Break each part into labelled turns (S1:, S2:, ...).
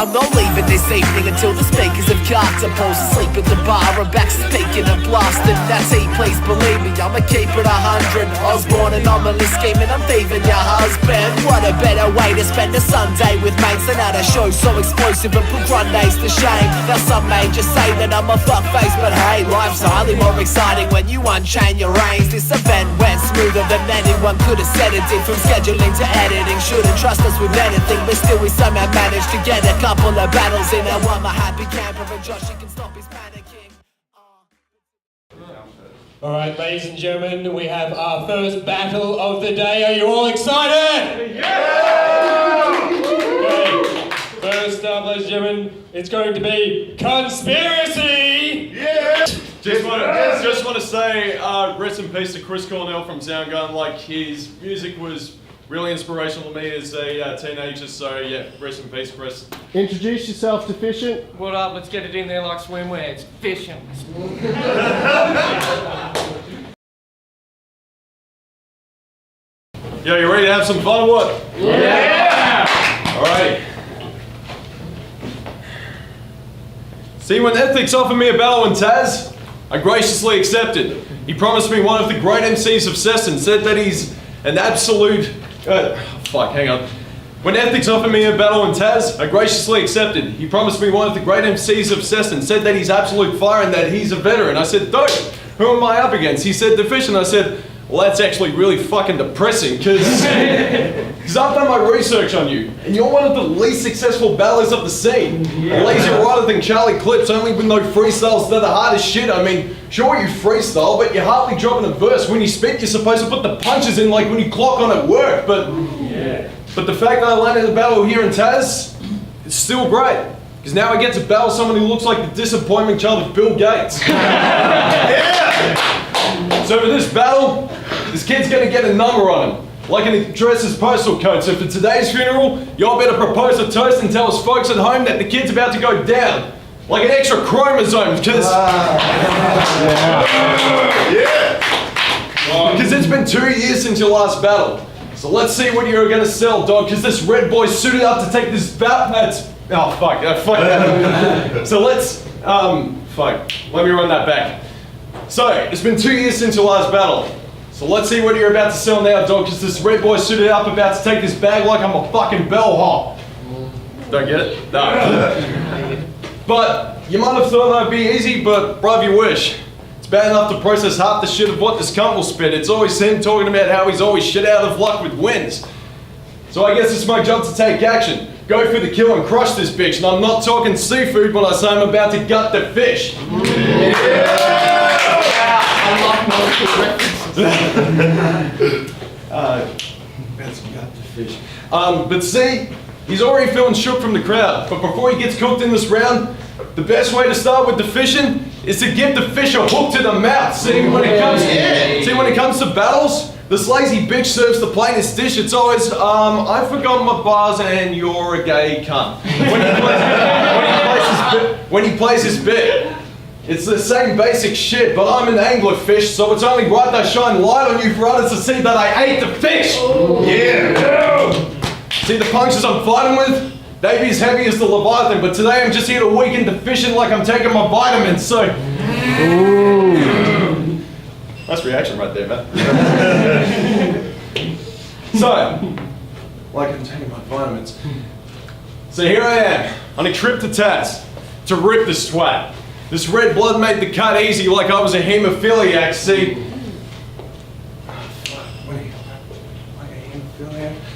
S1: I'm not leaving this evening until the speakers have carted. Paul's asleep at the bar and back speaking and blasting. That's he, please believe me, I'ma keep it 100. I was born anomaly scheming, I'm thieving your husband. What a better way to spend a Sunday with mates than at a show so explosive and put Grundays to shame. Now some may just say that I'm a fuckface, but hey, life's highly more exciting when you unchain your reins. This event went smoother than anyone could have said it did. From scheduling to editing, shouldn't trust us with anything, but still we somehow managed to get a couple of battles in. Now I'm a happy camper and Josh, he can stop his panicking.
S2: Alright, ladies and gentlemen, we have our first battle of the day. Are you all excited? Yeah! Okay, first up, ladies and gentlemen, it's going to be Conspiracy!
S3: Yeah! Just want to say, rest in peace to Chris Cornell from Soundgarden. Like, his music was really inspirational to me as a teenager, so yeah, rest in peace, Chris.
S4: Introduce yourself, Deficient.
S5: What up? Let's get it in there like swimwear. It's Deficient.
S3: Yo, you ready to have some fun or what?
S5: Yeah!
S3: Alright. See, when Ethics offered me a battle in Taz, I graciously accepted. He promised me one of the great MCs of Sesson, said that he's an absolute... hang on. When Ethics offered me a battle in Taz, I graciously accepted. He promised me one of the great MCs of Sesson, said that he's absolute fire and that he's a veteran. I said, dope, who am I up against? He said, Deficient. I said, well, that's actually really fucking depressing, because I've done my research on you, and you're one of the least successful battlers of the scene. A lazier writer than Charlie Clips, only with no freestyles, they're the hardest shit. I mean, sure you freestyle, but you're hardly dropping a verse. When you spit, you're supposed to put the punches in like when you clock on at work, but the fact that I landed a battle here in Taz, it's still great. Because now I get to battle someone who looks like the disappointment child of Bill Gates. So for this battle, this kid's gonna get a number on him, like an address's postal code. So for today's funeral, y'all better propose a toast and tell us folks at home that the kid's about to go down. Like an extra chromosome, because... Because it's been 2 years since your last battle. So let's see what you're gonna sell, dog, because this red boy's suited up to take this battle. Oh, fuck that. So let's, let me run that back. So, it's been 2 years since your last battle. So let's see what you're about to sell now, dog, because this red boy's suited up about to take this bag like I'm a fucking bellhop. Don't get it? No. But, you might have thought that'd be easy, but bruv, you wish. It's bad enough to process half the shit of what this cunt will spit. It's always him talking about how he's always shit out of luck with wins. So I guess it's my job to take action. Go for the kill and crush this bitch. And I'm not talking seafood when I say I'm about to gut the fish.
S5: I like multiple references.
S3: About to gut the fish. But see, he's already feeling shook from the crowd. But before he gets cooked in this round, the best way to start with the fishing is to give the fish a hook to the mouth. See, when it comes to battles, this lazy bitch serves the plainest dish. It's always, I forgot my bars and you're a gay cunt. When he plays his bit, it's the same basic shit, but I'm an anglerfish, so it's only right that I shine light on you for others to see that I ate the fish. See the punches I'm fighting with? They be as heavy as the Leviathan, but today I'm just here to weaken Deficient like I'm taking my vitamins, so... Nice reaction right there, man. So, like I'm taking my vitamins. So here I am, on a trip to Taz, to rip this twat. This red blood made the cut easy like I was a hemophiliac, see?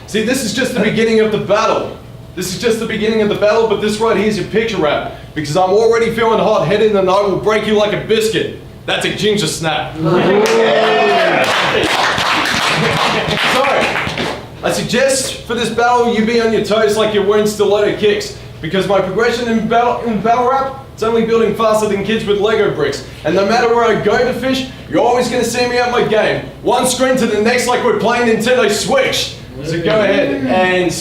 S3: See, this is just the beginning of the battle. This is just the beginning of the battle, but this right here is your picture wrap. Because I'm already feeling hot-headed and I will break you like a biscuit. That's a ginger snap. So, I suggest for this battle you be on your toes like you're wearing stiletto kicks. Because my progression in battle rap, it's only building faster than kids with Lego bricks. And no matter where I go to fish, you're always going to see me at my game. One screen to the next like we're playing Nintendo Switch. So go ahead and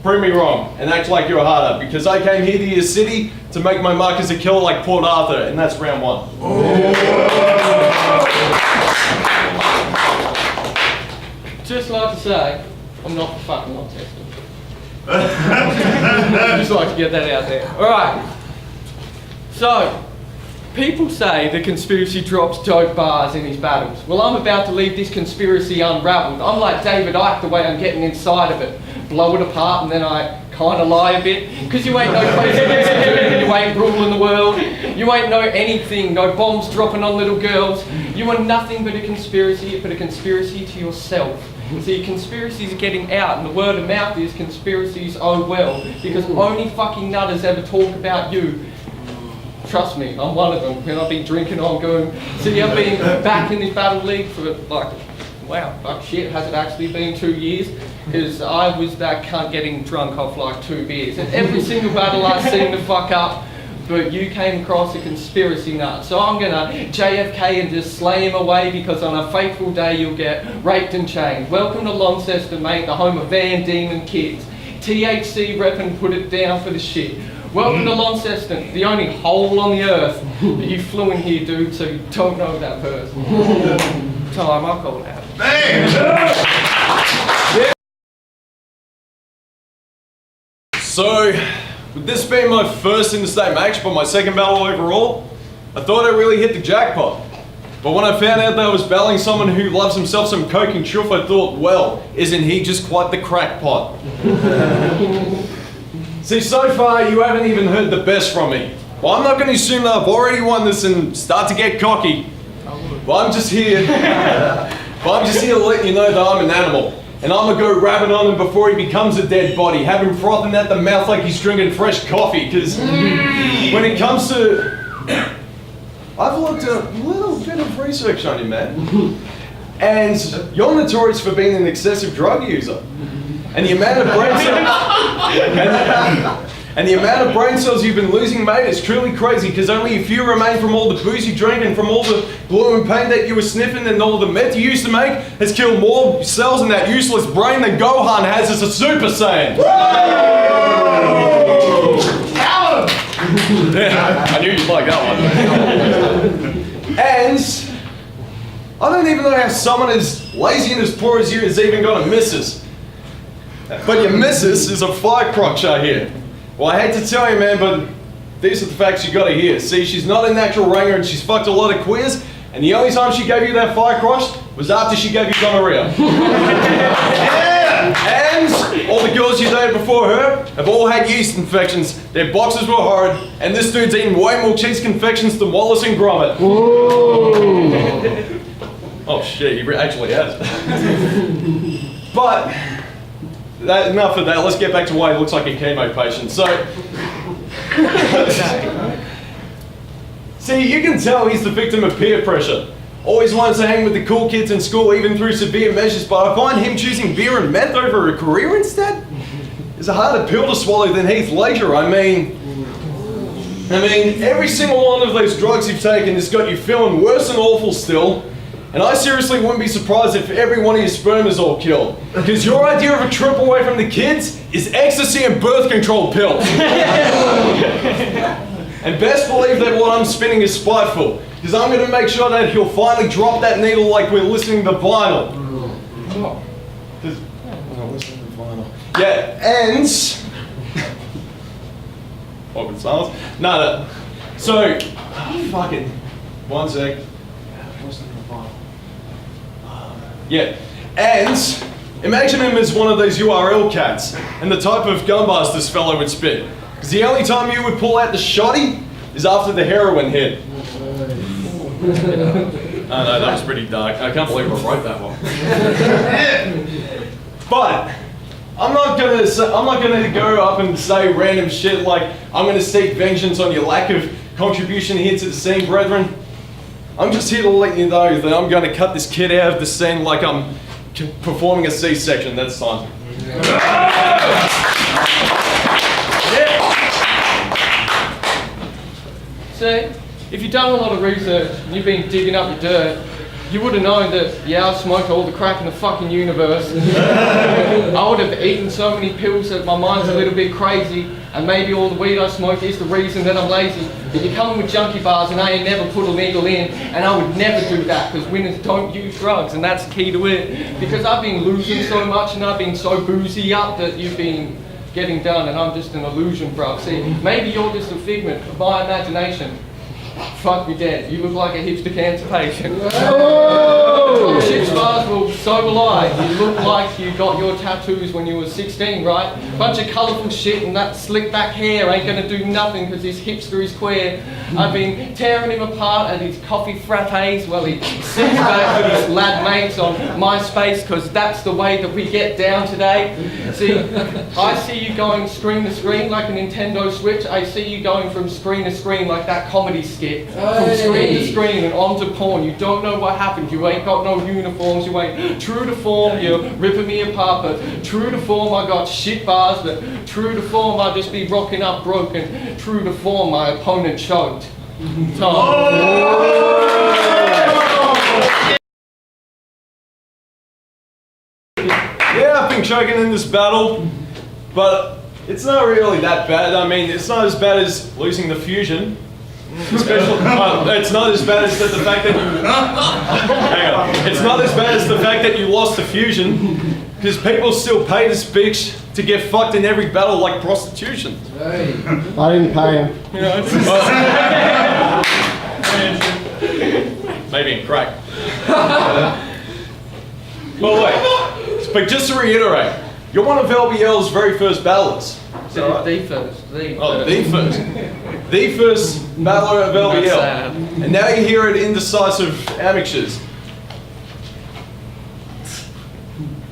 S3: prove me wrong and act like you're harder. Because I came here to your city to make my mark as a killer like Port Arthur. And that's round one.
S5: Just like to say, I'm not the fucking autistic. Just like to get that out there. Alright. So, people say the conspiracy drops dope bars in his battles. Well, I'm about to leave this conspiracy unraveled. I'm like David Icke the way I'm getting inside of it. Blow it apart and then I kind of lie a bit. Because you ain't no crazy conspiracy, you ain't ruling the world. You ain't no anything, no bombs dropping on little girls. You are nothing but a conspiracy to yourself. See, conspiracies are getting out, and the word of mouth is conspiracies oh well, because only fucking nutters ever talk about you. Trust me, I'm one of them, and I've been drinking on going, see, I've been back in this battle league for like, wow, fuck shit, has it actually been 2 years? Because I was that cunt getting drunk off like 2 beers, and every single battle I seem to fuck up, but you came across a conspiracy nut. So I'm gonna JFK and just slay him away because on a fateful day you'll get raped and chained. Welcome to Launceston, mate, the home of Van Diemen kids. THC rep and put it down for the shit. Welcome to Launceston, the only hole on the earth that you flew in here, dude, so you don't know that person. Time, I'll call it out.
S3: So, with this being my first interstate match, but my second battle overall, I thought I really hit the jackpot. But when I found out that I was battling someone who loves himself some coke and chuff, I thought, well, isn't he just quite the crackpot? See, so far you haven't even heard the best from me. Well, I'm not going to assume that I've already won this and start to get cocky. But I'm just here to let you know that I'm an animal. And I'm gonna go rabbit on him before he becomes a dead body, have him frothing at the mouth like he's drinking fresh coffee, because when it comes to... I've looked a little bit of research on you, man. And you're notorious for being an excessive drug user. And the amount of brain cells... And the amount of brain cells you've been losing, mate, is truly crazy, because only a few remain from all the booze you drank and from all the glue and paint that you were sniffing, and all the meth you used to make has killed more cells in that useless brain than Gohan has as a Super Saiyan. Yeah, I knew you'd like that one. And I don't even know how someone as lazy and as poor as you has even got a missus. But your missus is a firecrotch, I hear. Well, I hate to tell you, man, but these are the facts you gotta hear. See, she's not a natural ranger and she's fucked a lot of queers, and the only time she gave you that fire crotch was after she gave you gonorrhea. And all the girls you dated before her have all had yeast infections, their boxes were horrid, and this dude's eaten way more cheese confections than Wallace and Gromit. Oh shit, he actually has. But... enough of that, let's get back to why he looks like a chemo patient. So, see, you can tell he's the victim of peer pressure. Always wants to hang with the cool kids in school, even through severe measures, but I find him choosing beer and meth over a career instead is a harder pill to swallow than Heath Ledger. I mean, every single one of those drugs you've taken has got you feeling worse and awful still. And I seriously wouldn't be surprised if every one of your sperm is all killed. Because your idea of a trip away from the kids is ecstasy and birth control pills. And best believe that what I'm spinning is spiteful. Because I'm going to make sure that he'll finally drop that needle like we're listening to vinyl. Listening to vinyl. Yeah, and... Awkward silence. No. So, fucking... One sec. Yeah, and imagine him as one of those URL cats and the type of gun bars this fellow would spit. Because the only time you would pull out the shotty is after the heroin hit. Oh no, that was pretty dark. I can't believe I wrote that one. But I'm not gonna go up and say random shit like I'm gonna seek vengeance on your lack of contribution here to the scene, brethren. I'm just here to let you know that I'm going to cut this kid out of the scene like I'm performing a C-section. That's time.
S5: See, if you've done a lot of research and you've been digging up your dirt, you would have known that, yeah, I smoked all the crack in the fucking universe. I would have eaten so many pills that my mind's a little bit crazy, and maybe all the weed I smoke is the reason that I'm lazy. But you're coming with junkie bars and I ain't never put a needle in, and I would never do that because winners don't use drugs, and that's the key to it. Because I've been losing so much and I've been so boozy up that you've been getting done and I'm just an illusion, bro. See, maybe you're just a figment of my imagination. Fuck me dead, you look like a hipster cancer patient. Shit bars, well, so will I. You look like you got your tattoos when you were 16, right? Bunch of colourful shit and that slick back hair ain't gonna do nothing because this hipster is queer. I've been tearing him apart at his coffee frappes while he sits back with his lad mates on MySpace because that's the way that we get down today. See, I see you going screen to screen like a Nintendo Switch. I see you going from screen to screen like that comedy skit. From screen to screen and onto porn. You don't know what happened. You ain't got no uniforms. You ain't true to form. You're ripping me apart. But true to form, I got shit bars. But true to form, I just be rocking up broken. True to form, my opponent choked.
S3: Yeah, I've been choking in this battle, but it's not really that bad. I mean, it's not as bad as losing the fusion. Especially, it's not as bad as the fact that you. Hang on. It's not as bad as the fact that you lost the fusion, because people still pay this bitch to get fucked in every battle like prostitution.
S4: I didn't pay him.
S3: You know, maybe in crack. But just to reiterate, you're one of LBL's very first battlers.
S5: The first.
S3: The first battler of LBL. And now you're here at Indecisive Amateurs.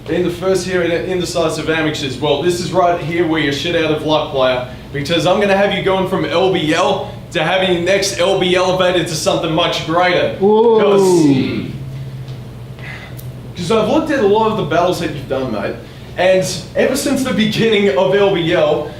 S3: In the first here at Indecisive Amateurs. Well, this is right here where you're shit out of luck, player. Because I'm going to have you going from LBL to having your next LB elevated to something much greater. Because I've looked at a lot of the battles that you've done, mate. And ever since the beginning of LBL,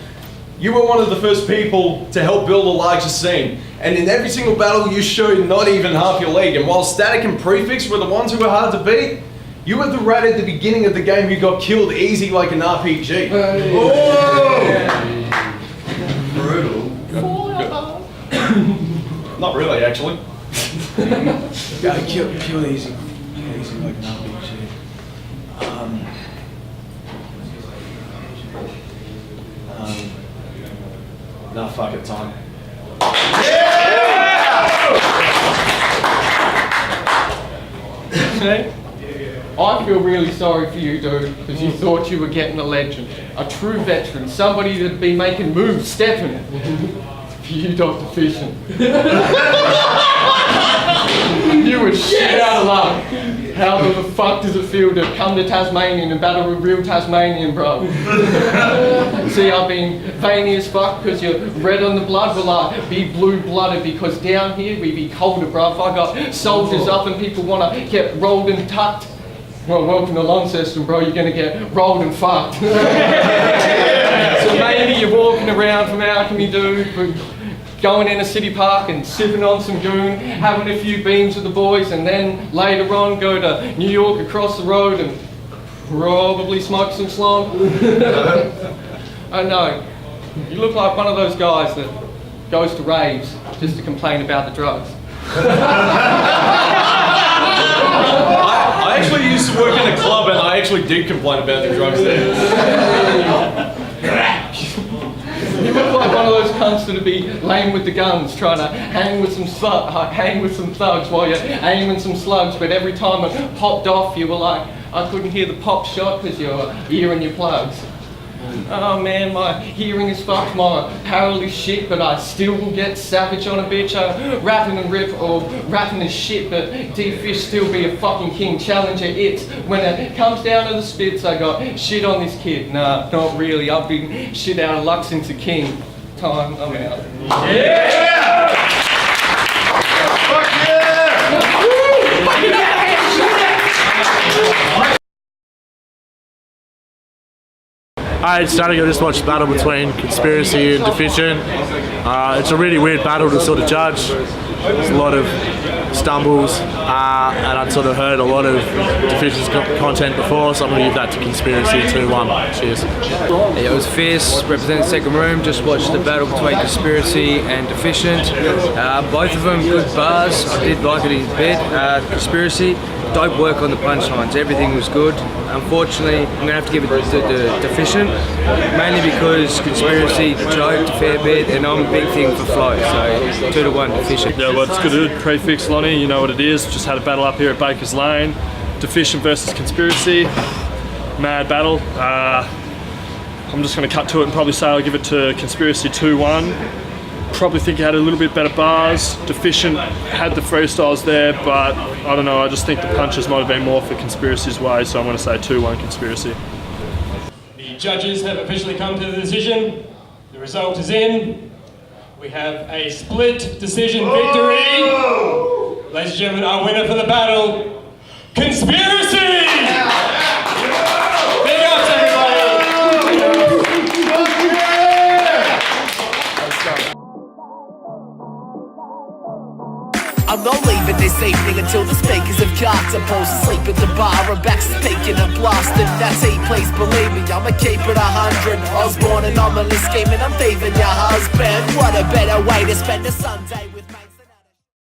S3: you were one of the first people to help build a larger scene. And in every single battle you showed not even half your league. And while Static and Prefix were the ones who were hard to beat, you were the rat at the beginning of the game who got killed easy like an RPG. Brutal. Not really, actually.
S6: Gotta kill easy. Easy like an RPG.
S3: Nah, fuck it, time.
S5: I feel really sorry for you, dude, because you thought you were getting a legend, a true veteran, somebody that'd be making moves, stepping. For you, Dr. Deficient. You were shit out of luck. How the fuck does it feel to come to Tasmanian and battle a real Tasmanian, bro? See, I've been veiny as fuck because you're red on the blood. Well, I be blue-blooded because down here we be colder, bro. If I got soldiers up and people want to get rolled and tucked, well, welcome to Launceston, bro. You're going to get rolled and fucked. So maybe you're walking around from Alchemy, dude, going in a city park and sipping on some goon, having a few beans with the boys, and then later on go to New York across the road and probably smoke some slong. I know. You look like one of those guys that goes to raves just to complain about the drugs.
S3: I actually used to work in a club and I actually did complain about the drugs there.
S5: You look like one of those cunts that'd be laying with the guns, trying to hang with some thugs while you're aiming some slugs, but every time it popped off, you were like, I couldn't hear the pop shot because you're earing your plugs. Oh man, my hearing is fucked, my parallel is shit, but I still will get savage on a bitch. Rapping and rip or rapping is shit, but D-Fish still be a fucking king. Challenger it's when it comes down to the spits, I got shit on this kid. Nah, not really. I've been shit out of luck since a king. Time, I'm out.
S3: Yeah! Fuck yeah!
S7: Hi, it's Static. I just watched the battle between Conspiracy and Deficient. It's a really weird battle to sort of judge. There's a lot of stumbles, and I'd sort of heard a lot of Deficient's content before, so I'm going to give that to Conspiracy 2-1. Cheers.
S8: It was fierce, representing the second room. Just watched the battle between Conspiracy and Deficient. Both of them good bars. I did like it in bed. Conspiracy, dope work on the punchlines. Everything was good. unfortunately, I'm going to have to give it to the Deficient, mainly because Conspiracy joked a fair bit, and I'm a big thing for flow, so 2-1 Deficient.
S9: Yeah, well, it's good. Prefix Lonnie, you know what it is. Just had a battle up here at Baker's Lane. Deficient versus Conspiracy. Mad battle. I'm just going to cut to it and probably say I'll give it to Conspiracy 2-1. Probably think he had a little bit better bars. Deficient had the freestyles there, but I don't know, I just think the punches might have been more for Conspiracy's way, so I'm going to say 2-1 Conspiracy.
S2: The judges have officially come to the decision. The result is in. We have a split decision victory. Ladies and gentlemen, our winner for the battle, Conspiracy! Big ups, everybody!
S1: I'm not leaving this evening until the speakers have cards. I'm asleep at the bar, I'm back speaking and blasting. That's he, please believe me, I'ma keep it 100. I was born anomalous scheming, I'm thieving your husband. What a better way to spend a Sunday with me.